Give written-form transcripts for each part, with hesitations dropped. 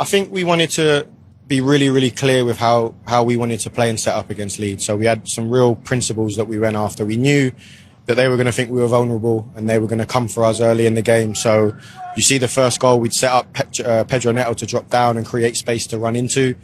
I think we wanted to be really, really clear with how we wanted to play and set up against Leeds. So we had some real principles that we went after. We knew that they were going to think we were vulnerable and they were going to come for us early in the game. So you see the first goal, we'd set up Pedro Neto to drop down and create space to run into.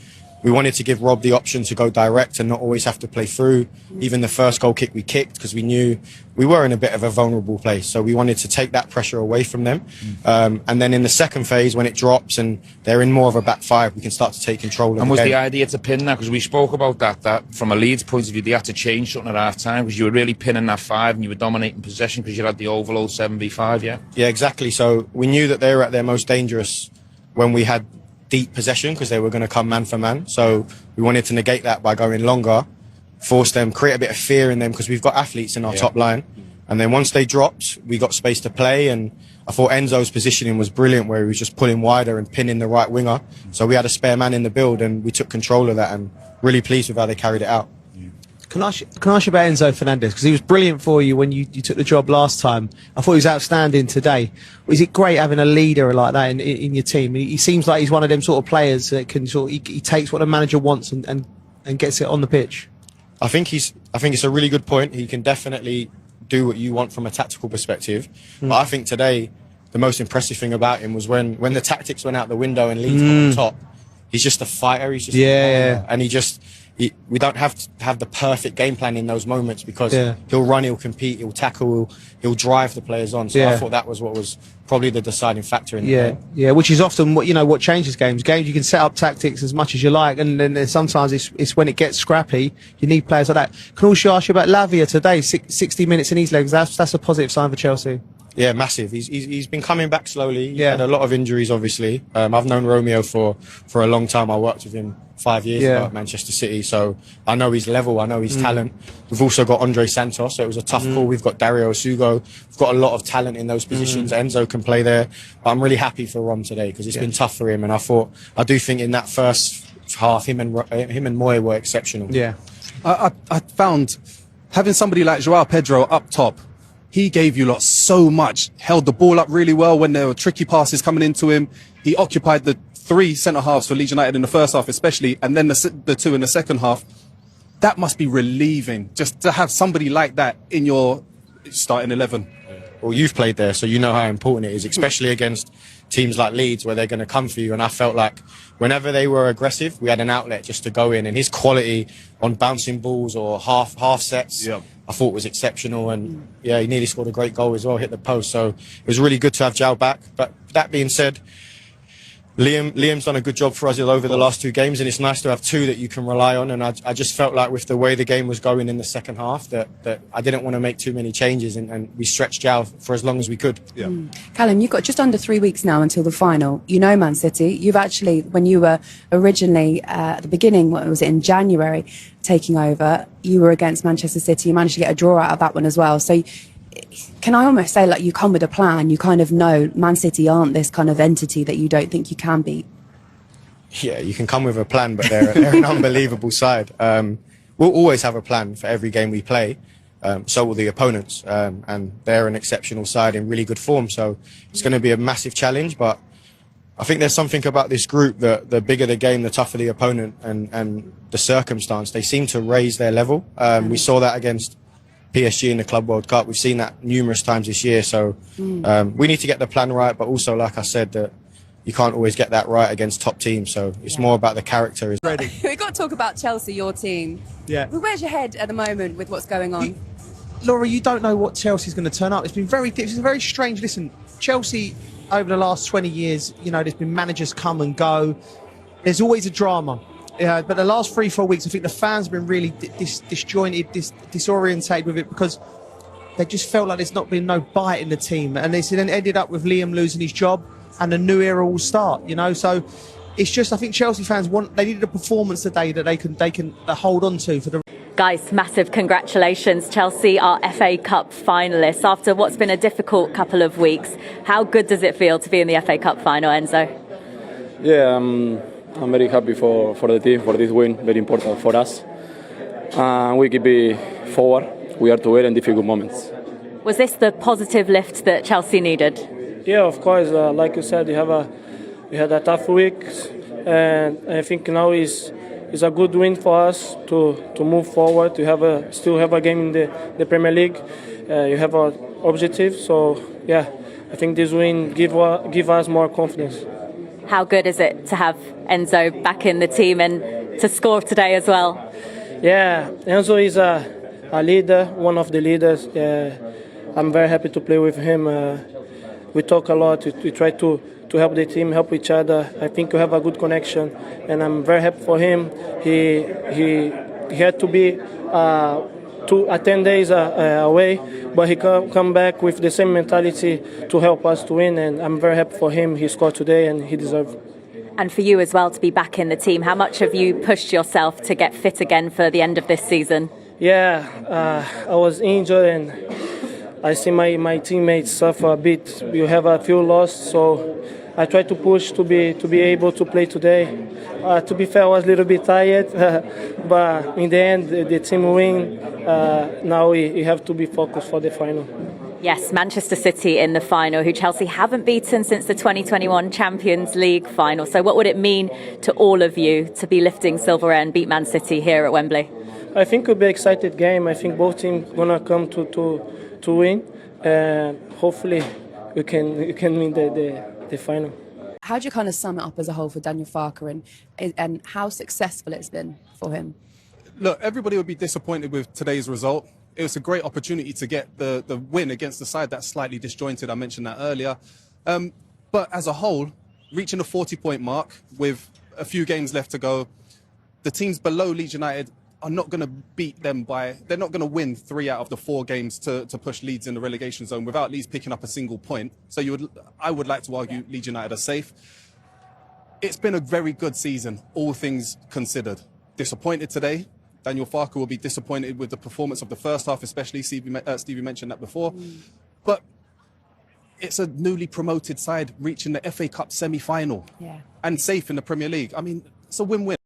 We wanted to give Rob the option to go direct and not always have to play through. Even the first goal kick we kicked, because we knew we were in a bit of a vulnerable place. So we wanted to take that pressure away from them. And then in the second phase, when it drops and they're in more of a back five, we can start to take control of the game. And was the idea to pin that? Because we spoke about that from a Leeds point of view, they had to change something at half-time because you were really pinning that five and you were dominating possession because you had the overload 7v5, yeah? Yeah, exactly. So we knew that they were at their most dangerous when we had deep possession because they were going to come man for man. So we wanted to negate that by going longer, force them, create a bit of fear in them because we've got athletes in our top line. And then once they dropped, we got space to play. And I thought Enzo's positioning was brilliant where he was just pulling wider and pinning the right winger. So we had a spare man in the build and we took control of that and really pleased with how they carried it out. Can I ask you about Enzo Fernandez? Because he was brilliant for you when you took the job last time. I thought he was outstanding today. Is it great having a leader like that in your team? He seems like he's one of them sort of players that can he takes what the manager wants and gets it on the pitch. I think it's a really good point. He can definitely do what you want from a tactical perspective. But I think today the most impressive thing about him was when the tactics went out the window and Leeds got on top. He's just a fighter. He's just and we don't have to have the perfect game plan in those moments because he'll run, he'll compete, he'll tackle, he'll drive the players on. So I thought that was what was probably the deciding factor in the game. Yeah, which is often what changes games. Games you can set up tactics as much as you like, and then sometimes it's when it gets scrappy. You need players like that. Can also ask you about Lavia today? 60 minutes in his legs. That's a positive sign for Chelsea. Yeah, massive. He's been coming back slowly. He had a lot of injuries, obviously. I've known Romeo for a long time. I worked with him 5 years ago at Manchester City, so I know his level, I know his talent. We've also got Andre Santos, so it was a tough call. We've got Dario Sugo. We've got a lot of talent in those positions. Enzo can play there. But I'm really happy for Rom today because it's been tough for him, and I do think in that first half, him and Moy were exceptional. Yeah, I found having somebody like Joao Pedro up top, he gave you lot so much, held the ball up really well when there were tricky passes coming into him. He occupied the 3 centre-halves for Leeds United in the first half especially, and then the 2 in the second half. That must be relieving, just to have somebody like that in your starting 11. Well, you've played there, so you know how important it is, especially against teams like Leeds where they're going to come for you. And I felt like whenever they were aggressive, we had an outlet just to go in. And his quality on bouncing balls or half sets, I thought was exceptional. And yeah, he nearly scored a great goal as well, hit the post. So it was really good to have Joao back. But that being said, Liam's done a good job for us over the last 2 games, and it's nice to have 2 that you can rely on. And I just felt like with the way the game was going in the second half that I didn't want to make too many changes, and we stretched Joao for as long as we could. Callum, you've got just under 3 weeks now until the final. You know Man City. You've actually, when you were originally at the beginning, what was it, in January, taking over, you were against Manchester City. You managed to get a draw out of that one as well. So can I almost say, like, you come with a plan? You kind of know Man City aren't this kind of entity that you don't think you can beat. Yeah, you can come with a plan, but they're an unbelievable side. We'll always have a plan for every game we play. So will the opponents, and they're an exceptional side in really good form. So it's going to be a massive challenge, but I think there's something about this group that the bigger the game, the tougher the opponent and the circumstance. They seem to raise their level. We saw that against PSG in the Club World Cup. We've seen that numerous times this year. So we need to get the plan right, but also, like I said, that you can't always get that right against top teams. So it's more about the character. We've got to talk about Chelsea, your team. Yeah. Where's your head at the moment with what's going on? Laura, you don't know what Chelsea's going to turn up. It's very strange. Listen, Chelsea over the last 20 years, there's been managers come and go. There's always a drama. But the last 3-4 weeks, I think the fans have been really disjointed, disorientated with it because they just felt like there's not been no bite in the team. And it's then ended up with Liam losing his job and a new era will start, So it's just, I think Chelsea fans they needed a performance today that they can hold on to for the... Guys, massive congratulations. Chelsea are FA Cup finalists after what's been a difficult couple of weeks. How good does it feel to be in the FA Cup final, Enzo? Yeah, I'm very happy for the team, for this win, very important for us. We keep it forward. We are together in difficult moments. Was this the positive lift that Chelsea needed? Yeah, of course. Like you said, we had a tough week. and I think now is a good win for us to move forward. To still have a game in the Premier League. You have our objective, so yeah, I think this win give us more confidence. How good is it to have Enzo back in the team and to score today as well? Yeah, Enzo is a leader, one of the leaders. I'm very happy to play with him. We talk a lot. We try to help the team, help each other. I think we have a good connection, and I'm very happy for him. He had to be 10 days away, but he come back with the same mentality to help us to win, and I'm very happy for him. He scored today, and he deserves it. And for you as well to be back in the team, how much have you pushed yourself to get fit again for the end of this season? Yeah, I was injured, and I see my teammates suffer a bit. You have a few losses, so I tried to push to be able to play today. To be fair, I was a little bit tired, but in the end, the team win. Now we have to be focused for the final. Yes, Manchester City in the final, who Chelsea haven't beaten since the 2021 Champions League final. So what would it mean to all of you to be lifting silverware and beat Man City here at Wembley? I think it'll be an exciting game. I think both teams gonna come to win. Hopefully, we can win the final. How do you kind of sum it up as a whole for Daniel Farke and how successful it's been for him? Look, everybody would be disappointed with today's result. It was a great opportunity to get the win against the side that's slightly disjointed. I mentioned that earlier. But as a whole, reaching the 40-point mark with a few games left to go, the teams below Leeds United are not going to beat them they're not going to win 3 out of the 4 games to push Leeds in the relegation zone without Leeds picking up a single point. So I would like to argue Leeds United are safe. It's been a very good season, all things considered. Disappointed today. Daniel Farke will be disappointed with the performance of the first half, especially Stevie mentioned that before. But it's a newly promoted side reaching the FA Cup semi-final and safe in the Premier League. I mean, it's a win-win.